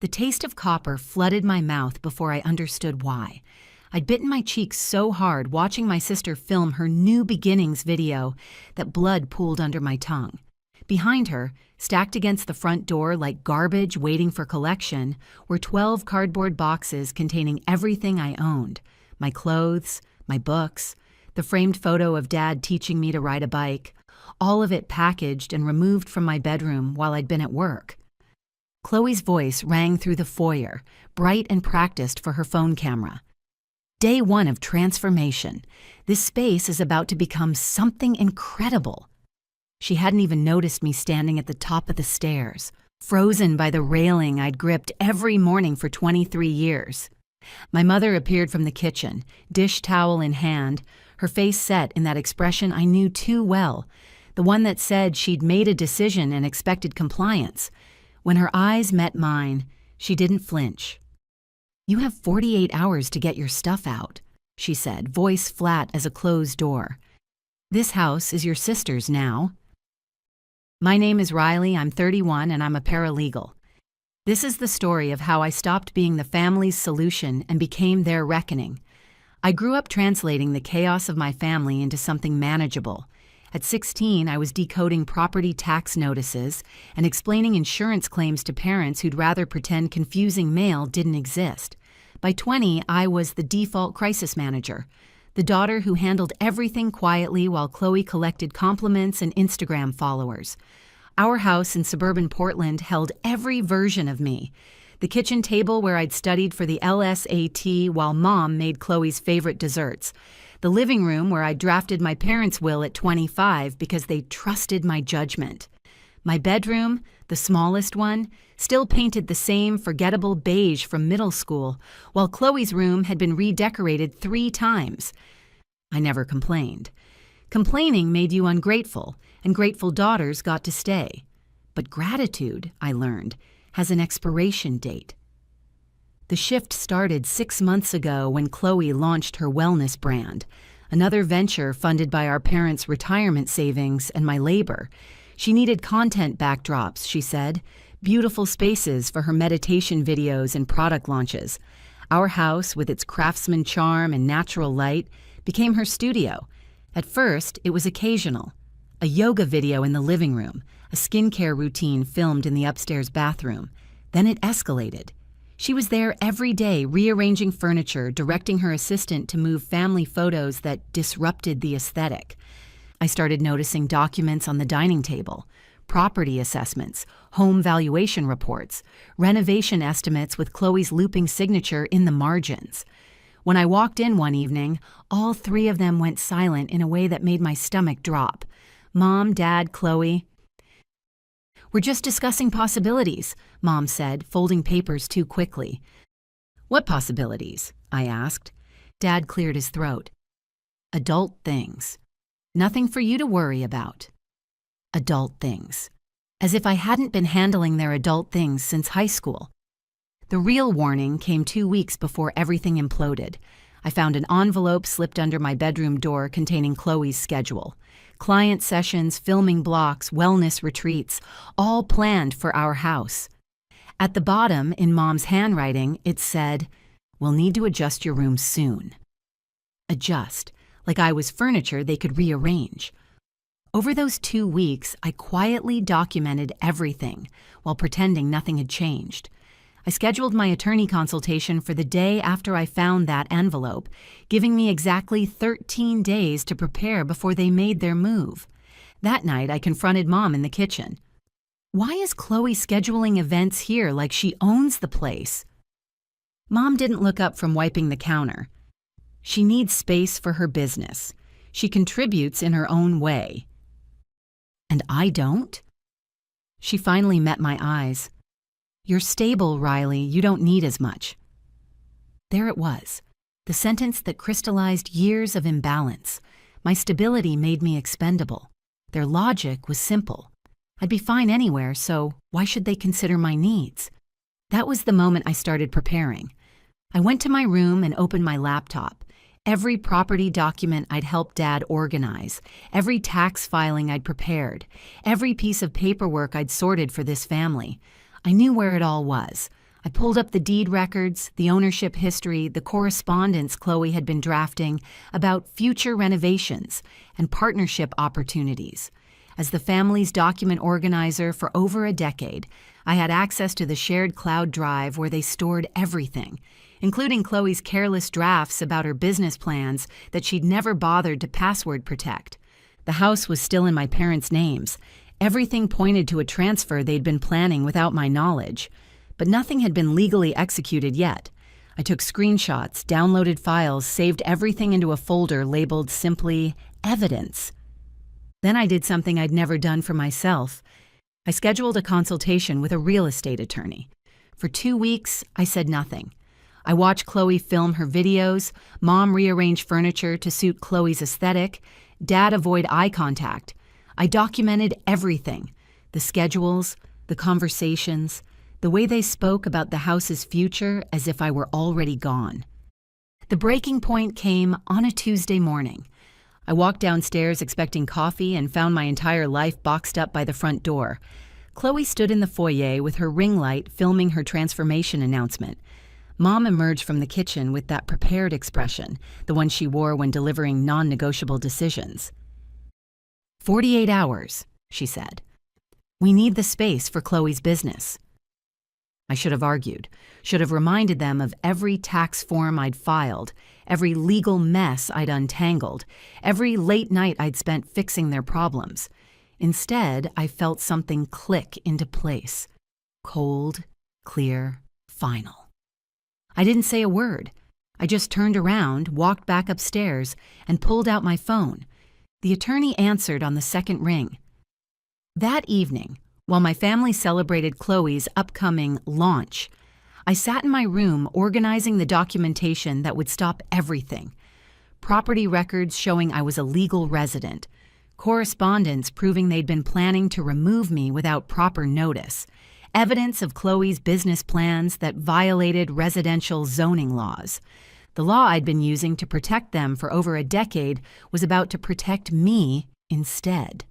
The taste of copper flooded my mouth before I understood why. I'd bitten my cheek so hard watching my sister film her New Beginnings video that blood pooled under my tongue. Behind her, stacked against the front door like garbage waiting for collection, were 12 cardboard boxes containing everything I owned: my clothes, my books, the framed photo of Dad teaching me to ride a bike, all of it packaged and removed from my bedroom while I'd been at work. Chloe's voice rang through the foyer, bright and practiced for her phone camera. Day 1 of transformation. This space is about to become something incredible. She hadn't even noticed me standing at the top of the stairs, frozen by the railing I'd gripped every morning for 23 years. My mother appeared from the kitchen, dish towel in hand, her face set in that expression I knew too well, the one that said she'd made a decision and expected compliance. When her eyes met mine, she didn't flinch. "You have 48 hours to get your stuff out," she said, voice flat as a closed door. "This house is your sister's now." My name is Riley, I'm 31, and I'm a paralegal. This is the story of how I stopped being the family's solution and became their reckoning. I grew up translating the chaos of my family into something manageable. At 16, I was decoding property tax notices and explaining insurance claims to parents who'd rather pretend confusing mail didn't exist. By 20, I was the default crisis manager, the daughter who handled everything quietly while Chloe collected compliments and Instagram followers. Our house in suburban Portland held every version of me. The kitchen table where I'd studied for the LSAT while Mom made Chloe's favorite desserts. The living room where I drafted my parents' will at 25 because they trusted my judgment. My bedroom, the smallest one, still painted the same forgettable beige from middle school, while Chloe's room had been redecorated 3 times. I never complained. Complaining made you ungrateful, and grateful daughters got to stay. But gratitude, I learned, has an expiration date. The shift started 6 months ago when Chloe launched her wellness brand, another venture funded by our parents' retirement savings and my labor. She needed content backdrops, she said, beautiful spaces for her meditation videos and product launches. Our house, with its craftsman charm and natural light, became her studio. At first, it was occasional. A yoga video in the living room, a skincare routine filmed in the upstairs bathroom. Then it escalated. She was there every day, rearranging furniture, directing her assistant to move family photos that disrupted the aesthetic. I started noticing documents on the dining table, property assessments, home valuation reports, renovation estimates with Chloe's looping signature in the margins. When I walked in one evening, all 3 of them went silent in a way that made my stomach drop. Mom, Dad, Chloe. "We're just discussing possibilities," Mom said, folding papers too quickly. "What possibilities?" I asked. Dad cleared his throat. "Adult things. Nothing for you to worry about." Adult things. As if I hadn't been handling their adult things since high school. The real warning came 2 weeks before everything imploded. I found an envelope slipped under my bedroom door containing Chloe's schedule. Client sessions, filming blocks, wellness retreats, all planned for our house. At the bottom, in Mom's handwriting, it said, "We'll need to adjust your room soon." Adjust, like I was furniture they could rearrange. Over those 2 weeks, I quietly documented everything while pretending nothing had changed. I scheduled my attorney consultation for the day after I found that envelope, giving me exactly 13 days to prepare before they made their move. That night, I confronted Mom in the kitchen. "Why is Chloe scheduling events here like she owns the place?" Mom didn't look up from wiping the counter. "She needs space for her business. She contributes in her own way." "And I don't?" She finally met my eyes. "You're stable, Riley. You don't need as much." There it was, the sentence that crystallized years of imbalance. My stability made me expendable. Their logic was simple. I'd be fine anywhere, so why should they consider my needs? That was the moment I started preparing. I went to my room and opened my laptop. Every property document I'd helped Dad organize, every tax filing I'd prepared, every piece of paperwork I'd sorted for this family. I knew where it all was. I pulled up the deed records, the ownership history, the correspondence Chloe had been drafting about future renovations and partnership opportunities. As the family's document organizer for over a decade, I had access to the shared cloud drive where they stored everything, including Chloe's careless drafts about her business plans that she'd never bothered to password protect. The house was still in my parents' names. Everything pointed to a transfer they'd been planning without my knowledge, but nothing had been legally executed yet. I took screenshots, downloaded files, saved everything into a folder labeled simply Evidence. Then I did something I'd never done for myself. I scheduled a consultation with a real estate attorney. For 2 weeks, I said nothing. I watched Chloe film her videos, Mom rearrange furniture to suit Chloe's aesthetic, Dad avoid eye contact. I documented everything, the schedules, the conversations, the way they spoke about the house's future as if I were already gone. The breaking point came on a Tuesday morning. I walked downstairs expecting coffee and found my entire life boxed up by the front door. Chloe stood in the foyer with her ring light filming her transformation announcement. Mom emerged from the kitchen with that prepared expression, the one she wore when delivering non-negotiable decisions. 48 hours, she said. We need the space for Chloe's business. I should have argued, should have reminded them of every tax form I'd filed, every legal mess I'd untangled, every late night I'd spent fixing their problems. Instead, I felt something click into place. Cold, clear, final. I didn't say a word. I just turned around, walked back upstairs, and pulled out my phone. The attorney answered on the second ring. That evening, while my family celebrated Chloe's upcoming launch, I sat in my room organizing the documentation that would stop everything. Property records showing I was a legal resident, correspondence proving they'd been planning to remove me without proper notice, evidence of Chloe's business plans that violated residential zoning laws. The law I'd been using to protect them for over a decade was about to protect me instead.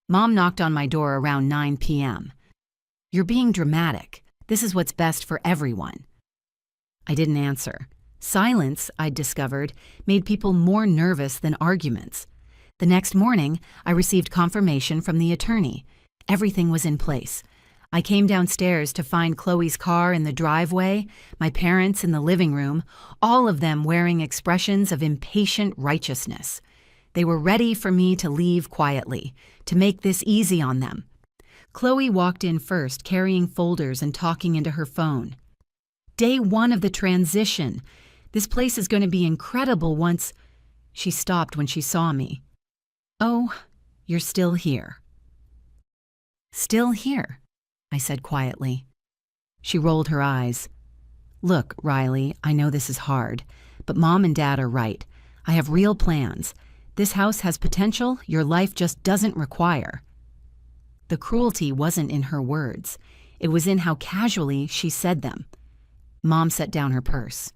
Mom knocked on my door around 9 p.m. You're being dramatic. This is what's best for everyone. I didn't answer. Silence, I'd discovered, made people more nervous than arguments. The next morning, I received confirmation from the attorney. Everything was in place. I came downstairs to find Chloe's car in the driveway, my parents in the living room, all of them wearing expressions of impatient righteousness. They were ready for me to leave quietly, to make this easy on them. Chloe walked in first, carrying folders and talking into her phone. Day 1 of the transition. This place is going to be incredible once... She stopped when she saw me. Oh, you're still here. Still here, I said quietly. She rolled her eyes. Look, Riley, I know this is hard, but Mom and Dad are right. I have real plans. This house has potential your life just doesn't require. The cruelty wasn't in her words. It was in how casually she said them. Mom set down her purse.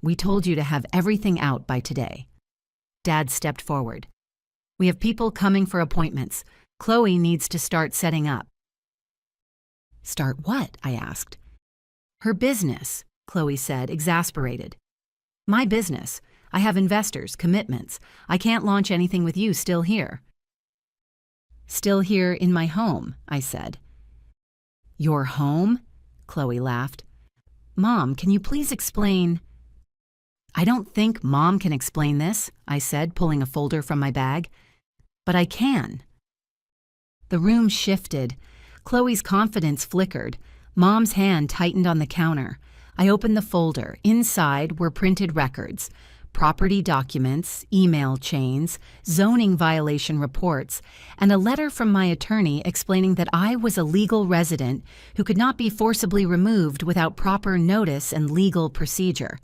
We told you to have everything out by today. Dad stepped forward. We have people coming for appointments. Chloe needs to start setting up. Start what? I asked. Her business, Chloe said, exasperated. My business. I have investors, commitments. I can't launch anything with you still here. Still here in my home, I said. Your home? Chloe laughed. Mom, can you please explain? I don't think Mom can explain this, I said, pulling a folder from my bag. But I can. The room shifted. Chloe's confidence flickered. Mom's hand tightened on the counter. I opened the folder. Inside were printed records. Property documents, email chains, zoning violation reports, and a letter from my attorney explaining that I was a legal resident who could not be forcibly removed without proper notice and legal procedure.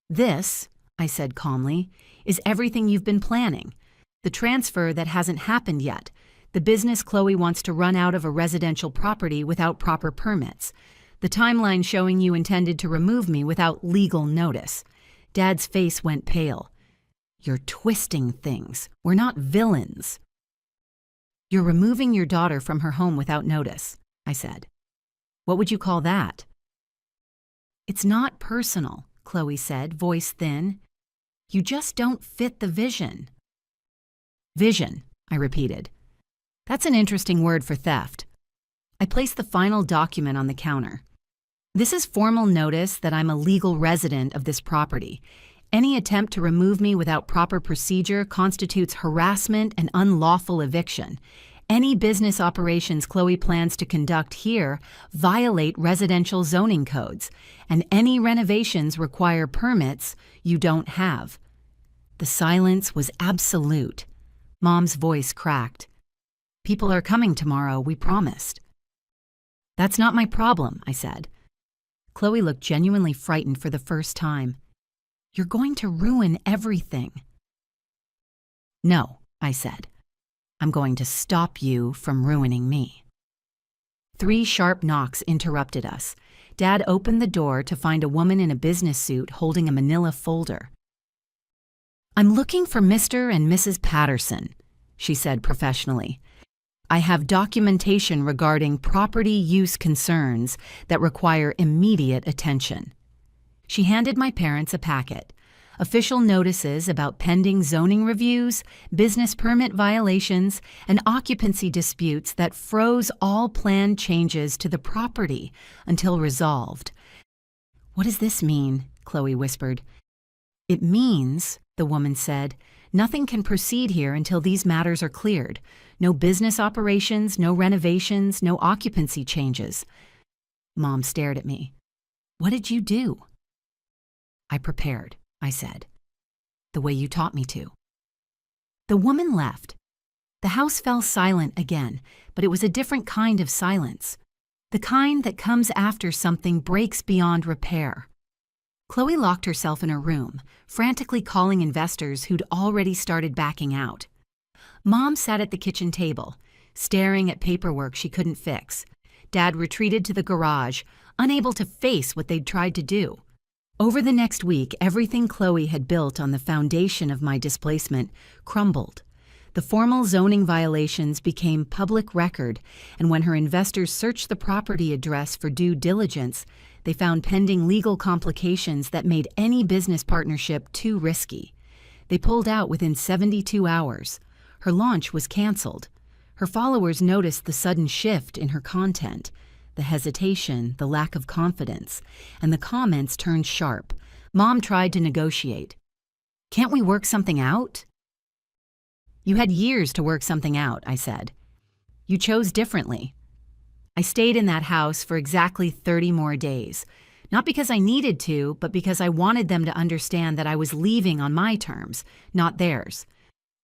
This, I said calmly, is everything you've been planning. The transfer that hasn't happened yet. The business Chloe wants to run out of a residential property without proper permits. The timeline showing you intended to remove me without legal notice. Dad's face went pale. You're twisting things. We're not villains. You're removing your daughter from her home without notice, I said. What would you call that? It's not personal, Chloe said, voice thin. You just don't fit the vision. Vision, I repeated. That's an interesting word for theft. I placed the final document on the counter. This is formal notice that I'm a legal resident of this property. Any attempt to remove me without proper procedure constitutes harassment and unlawful eviction. Any business operations Chloe plans to conduct here violate residential zoning codes, and any renovations require permits you don't have. The silence was absolute. Mom's voice cracked. People are coming tomorrow, we promised. That's not my problem, I said. Chloe looked genuinely frightened for the first time. You're going to ruin everything. No, I said. I'm going to stop you from ruining me. 3 sharp knocks interrupted us. Dad opened the door to find a woman in a business suit holding a manila folder. I'm looking for Mr. and Mrs. Patterson, she said professionally. I have documentation regarding property use concerns that require immediate attention. She handed my parents a packet. Official notices about pending zoning reviews, business permit violations, and occupancy disputes that froze all planned changes to the property until resolved. What does this mean? Chloe whispered. It means, the woman said, nothing can proceed here until these matters are cleared. No business operations, no renovations, no occupancy changes. Mom stared at me. What did you do? I prepared, I said. The way you taught me to. The woman left. The house fell silent again, but it was a different kind of silence. The kind that comes after something breaks beyond repair. Chloe locked herself in her room, frantically calling investors who'd already started backing out. Mom sat at the kitchen table, staring at paperwork she couldn't fix. Dad retreated to the garage, unable to face what they'd tried to do. Over the next week, everything Chloe had built on the foundation of my displacement crumbled. The formal zoning violations became public record, and when her investors searched the property address for due diligence, they found pending legal complications that made any business partnership too risky. They pulled out within 72 hours. Her launch was canceled. Her followers noticed the sudden shift in her content, the hesitation, the lack of confidence, and the comments turned sharp. Mom tried to negotiate. Can't we work something out? You had years to work something out, I said. You chose differently. I stayed in that house for exactly 30 more days, not because I needed to, but because I wanted them to understand that I was leaving on my terms, not theirs.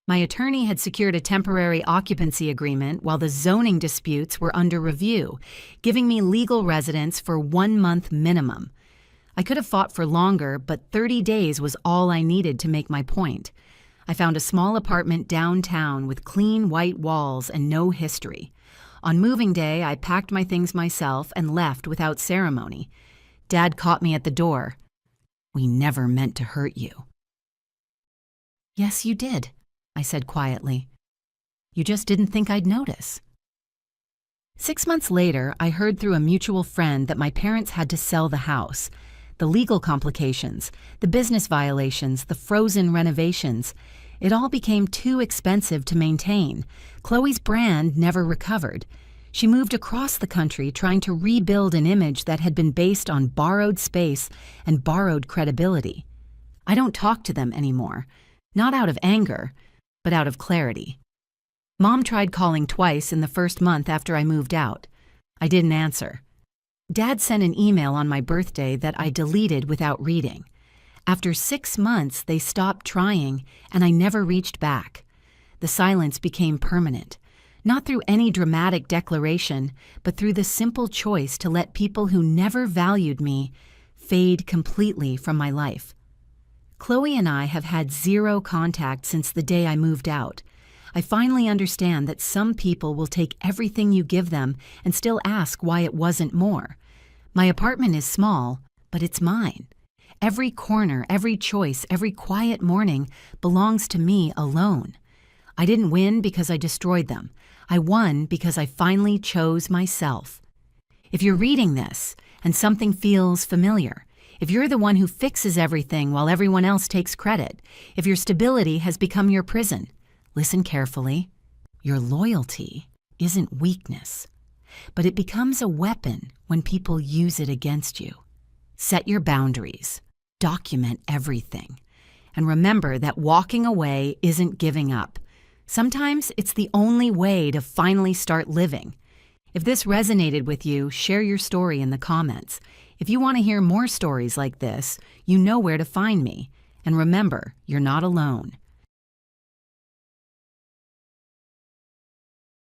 My attorney had secured a temporary occupancy agreement while the zoning disputes were under review, giving me legal residence for 1 month minimum. I could have fought for longer, but 30 days was all I needed to make my point. I found a small apartment downtown with clean white walls and no history. On moving day, I packed my things myself and left without ceremony. Dad caught me at the door. We never meant to hurt you. Yes, you did, I said quietly. You just didn't think I'd notice. 6 months later, I heard through a mutual friend that my parents had to sell the house. The legal complications, the business violations, the frozen renovations. It all became too expensive to maintain. Chloe's brand never recovered. She moved across the country trying to rebuild an image that had been based on borrowed space and borrowed credibility. I don't talk to them anymore, not out of anger, but out of clarity. Mom tried calling twice in the first month after I moved out. I didn't answer. Dad sent an email on my birthday that I deleted without reading. After 6 months, they stopped trying, and I never reached back. The silence became permanent, not through any dramatic declaration, but through the simple choice to let people who never valued me fade completely from my life. Chloe and I have had 0 contact since the day I moved out. I finally understand that some people will take everything you give them and still ask why it wasn't more. My apartment is small, but it's mine. Every corner, every choice, every quiet morning belongs to me alone. I didn't win because I destroyed them. I won because I finally chose myself. If you're reading this and something feels familiar, If you're the one who fixes everything while everyone else takes credit, if your stability has become your prison, listen carefully. Your loyalty isn't weakness, but it becomes a weapon when people use it against you. Set your boundaries, document everything, and remember that walking away isn't giving up. Sometimes it's the only way to finally start living. If this resonated with you, share your story in the comments. If you want to hear more stories like this, you know where to find me. And remember, you're not alone.